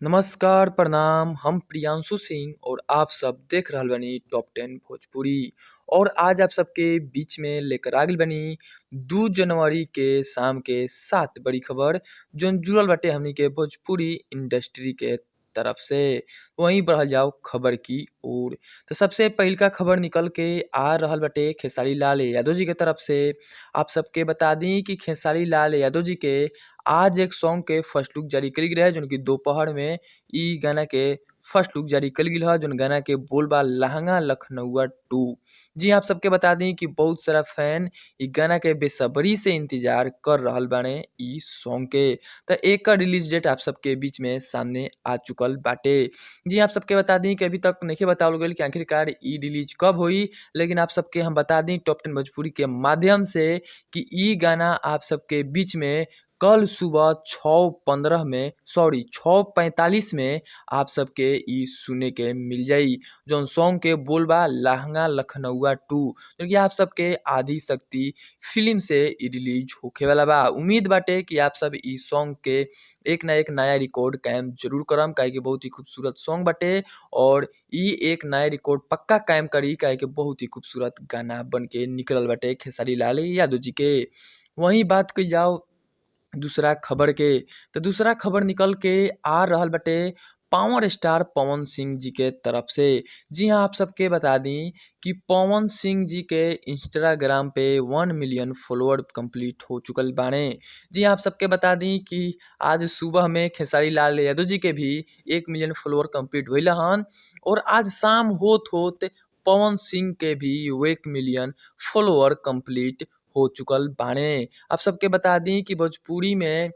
नमस्कार, प्रणाम। हम प्रियांशु सिंह और आप सब देख रहल बानी टॉप 10 भोजपुरी। और आज आप सबके बीच में लेकर आ गइल बानी 2 जनवरी के शाम के 7 बड़ी खबर जौन जुड़ल बाटे हमनी के भोजपुरी इंडस्ट्री के तरफ से। वहीं बढ़ल जाओ खबर की ओर। तो सबसे पहिलका खबर निकल के आ रहल बाटे खेसारी लाल यादव जी के तरफ से। आप सबके बता दी कि खेसारी लाल यादव जी के आज एक सॉन्ग के फर्स्ट लुक जारी कइल गइल रहे जौन कि दोपहर में इ गाना के फर्स्ट लुक जारी कइल गइल ह जौन गाना के बोल बा लहंगा लखनऊआ 2। जी आप सबके बता दी कि बहुत सारा फैन इ गाना के बेसब्री से इंतजार कर रहल बाड़े इ सॉन्ग के। त एकर रिलीज डेट आप सबके बीच में सामने आ चुकल बाटे। जी आप सबके बता दी कि अभी तक नइखे बतावल गइल कि आखिरकार इ रिलीज कब होई, लेकिन आप सबके हम बता दी टॉप 10 भोजपुरी के माध्यम से कि इ गाना आप सबके बीच में कल सुबह 6:15 में 6:45 में आप सबके इ सुने के मिल जाई। जौन सॉन्ग के बोल बा लहंगा लखनऊआ 2 जो कि आप सबके आदि शक्ति फ़िल्म से इ रिलीज होखे वाला बा। उम्मीद बाटे कि आप सब इ सॉन्ग के एक ना एक नया रिकॉर्ड कायम ज़रूर करम, काहे कि बहुत ही खूबसूरत सॉन्ग बाटे और इ एक नया रिकॉर्ड पक्का कायम करी, काहे कि बहुत ही खूबसूरत गाना बन के निकलल बाटे खेसारी लाल यादव जी के। वहीं बात कइल जाओ दूसरा खबर के, तो दूसरा खबर निकल के आ रहल बाटे पावर स्टार पवन सिंह जी के तरफ से। जी हाँ, आप सबके बता दी कि पवन सिंह जी के इंस्टाग्राम पे 1 मिलियन फॉलोअर कंप्लीट हो चुकल बाड़े। जी हाँ, आप सबके बता दी कि आज सुबह में खेसारी लाल यादव जी के भी 1 मिलियन फॉलोअर कंप्लीट भइल हन और आज शाम होत पवन सिंह के भी 1 मिलियन फॉलोअर कंप्लीट हो चुकल बाड़े। आप सबके बता दी कि भोजपुरी में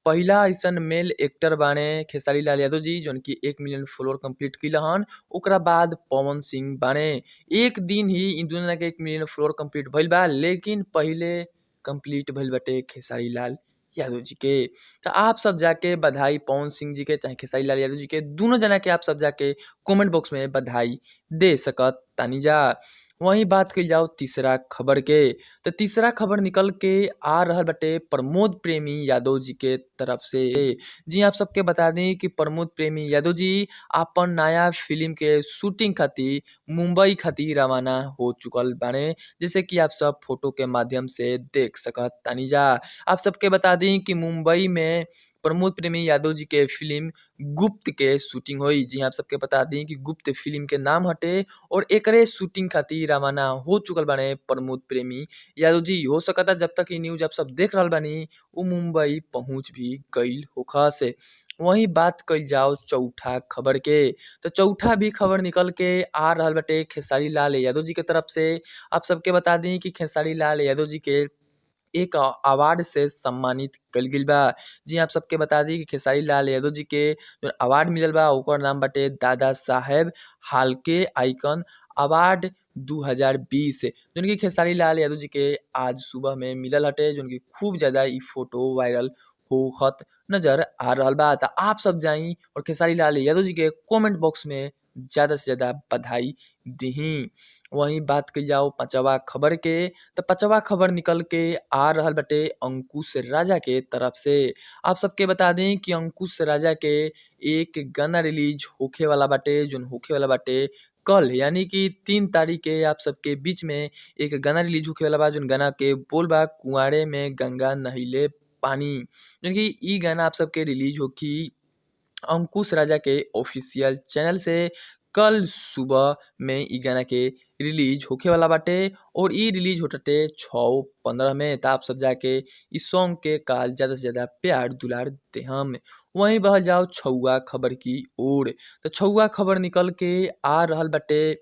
पहिला अइसन मेल एक्टर बाड़े खेसारी लाल यादव जी जौन कि 1 मिलियन फॉलोअर कंप्लीट कइले हन। ओकरा बाद पवन सिंह बाड़े। एक दिन ही इ दुनो जना के 1 मिलियन फॉलोअर कंप्लीट भइल बा, लेकिन पहिले कंप्लीट भइल बाटे खेसारी लाल यादव जी के। तो आप सब जाके बधाई पवन सिंह जी के चाहे खेसारी लाल यादव जी के दुनो जना के आप सब जाके कमेंट बॉक्स में बधाई दे सकत तानी जा। वहीं बात कइल जाओ तीसरा खबर के, तो तीसरा खबर निकल के आ रहल बाटे प्रमोद प्रेमी यादव जी के तरफ से। जी आप सबके बता दी कि प्रमोद प्रेमी यादव जी आपन नया फिल्म के शूटिंग खातिर मुंबई खातिर रवाना हो चुकल बाड़े, जैसे कि आप सब फोटो के माध्यम से देख सकत तानी जा। आप सबके बता दी कि मुंबई में प्रमोद प्रेमी यादव जी के फिल्म गुप्त के शूटिंग होई। जी आप सबके बता दी कि गुप्त फिल्म के नाम हटे और एकरे शूटिंग खातिर रवाना हो चुकल बाड़े प्रमोद प्रेमी यादव जी। हो सकता जब तक इ न्यूज़ आप सब देख रहल बानी उ मुंबई पहुँच भी गइल होखस। वहीं बात कइल जाओ चौथा खबर के, तो चौथा भी खबर निकल के आ रहल बाटे खेसारी लाल यादव जी के तरफ से। आप सबके बता दी कि खेसारी लाल यादव जी के एक अवार्ड से सम्मानित कइल गइल बा। जी आप सबके बता दी कि खेसारी लाल यादव जी के जौन अवार्ड मिलल बा ओकर नाम बाटे दादा साहेब फाल्के आइकन अवार्ड 2020 जौन कि खेसारी लाल यादव जी के आज सुबह में मिलल हटे, जौन कि खूब ज़्यादा इ फोटो वायरल होखत नज़र आ रहल बा। त आप सब जाई और खेसारी लाल यादव जी के कमेंट बॉक्स में ज़्यादा से ज़्यादा बधाई दिही। वहीं बात कइल जाओ पाँचवा खबर के, तो पाँचवा खबर निकल के आ रहल बाटे अंकुश राजा के तरफ से। आप सबके बता दें कि अंकुश राजा के एक गाना रिलीज होखे वाला बाटे, जौन होखे वाला बाटे कल, यानी कि 3 तारीख के आप सबके बीच में एक गाना रिलीज होखे वाला बा, जौन गाना के बोल बा कुंवारे में गंगा नहिले पानी। जौन कि इ गाना आप सबके रिलीज होखी अंकुश राजा के ऑफिशियल चैनल से कल सुबह में इ गाना के रिलीज होखे वाला बाटे और इ रिलीज होटाटे 6:15 में। त आप सब जाके इस सॉन्ग के काल ज़्यादा से ज़्यादा प्यार दुलार देहम। वहीं बढ़ल जाओ छौआ खबर की ओर, तो छौआ खबर निकल के आ रहल बाटे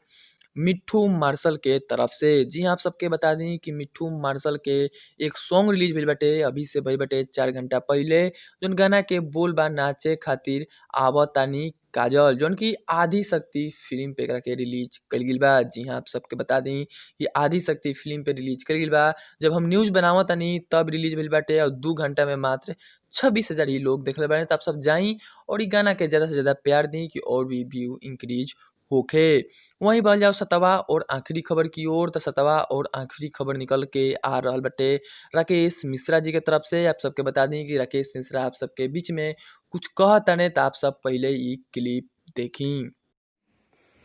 मिट्ठू मार्शल के तरफ से। जी हाँ, आप सबके बता दी कि मिट्ठू मार्शल के एक सॉन्ग रिलीज भइल बाटे, अभी से भइल बाटे 4 घंटा पहिले, जौन गाना के बोल बा नाचे खातिर आवतानी काजल, जौन कि आदि शक्ति फ़िल्म पे एकरा के रिलीज कइल गइल बा। जी हाँ, आप सबके बता दी कि आदि शक्ति फ़िल्म पे रिलीज कइल गइल बा। जब हम न्यूज़ बनावतानी तब रिलीज भइल बाटे और 2 घंटा में मात्र 26,000 ही लोग देखले बाड़े। त आप सब जाई और इ गाना के ज़्यादा से ज़्यादा प्यार दी कि और भी व्यू इंक्रीज़ होखे। वहीं बढ़ल जाओ सतवा और आखिरी खबर की ओर, तो सतवा और आखिरी खबर निकल के आ रहल बाटे राकेश मिश्रा जी के तरफ से। आप सबके बता दी कि राकेश मिश्रा आप सबके बीच में कुछ कहताने, तो आप सब पहले ई क्लिप देखी।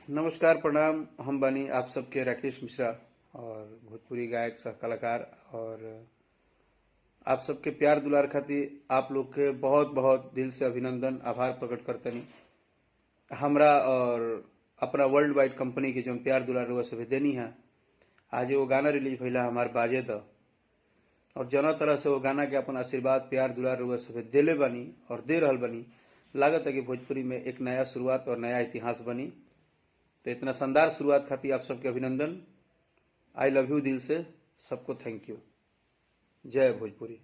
नमस्कार, प्रणाम। हम बानी आप सबके राकेश मिश्रा और भोजपुरी गायक सह कलाकार। और आप सबके प्यार दुलार खातिर आप लोग के बहुत बहुत दिल से अभिनंदन, आभार प्रकट करतनी। हमरा और अपना वर्ल्ड वाइड कंपनी के जो प्यार दुलार रुआ सभी देनी है। आज वो गाना रिलीज भइला हमार बाजे द, और जना तरह से वो गाना के अपन आशीर्वाद प्यार दुलार रुआ सभी देले बनी और दे रहल बनी। लागत है कि भोजपुरी में एक नया शुरुआत और नया इतिहास बनी। तो इतना शानदार शुरुआत खातिर आप सबके अभिनंदन। आई लव यू दिल से, सबको थैंक यू। जय भोजपुरी।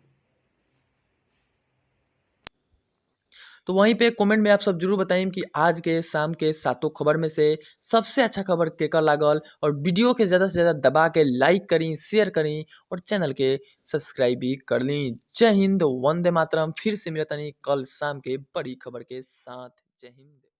तो वहीं पे कमेंट में आप सब जरूर बताइए कि आज के शाम के 7 खबर में से सबसे अच्छा खबर केकर लागल, और वीडियो के ज़्यादा से ज़्यादा दबा के लाइक करी, शेयर करी और चैनल के सब्सक्राइब भी कर ली। जय हिंद, वंदे मातरम। फिर से मिलता नहीं कल शाम के बड़ी खबर के साथ। जय हिंद।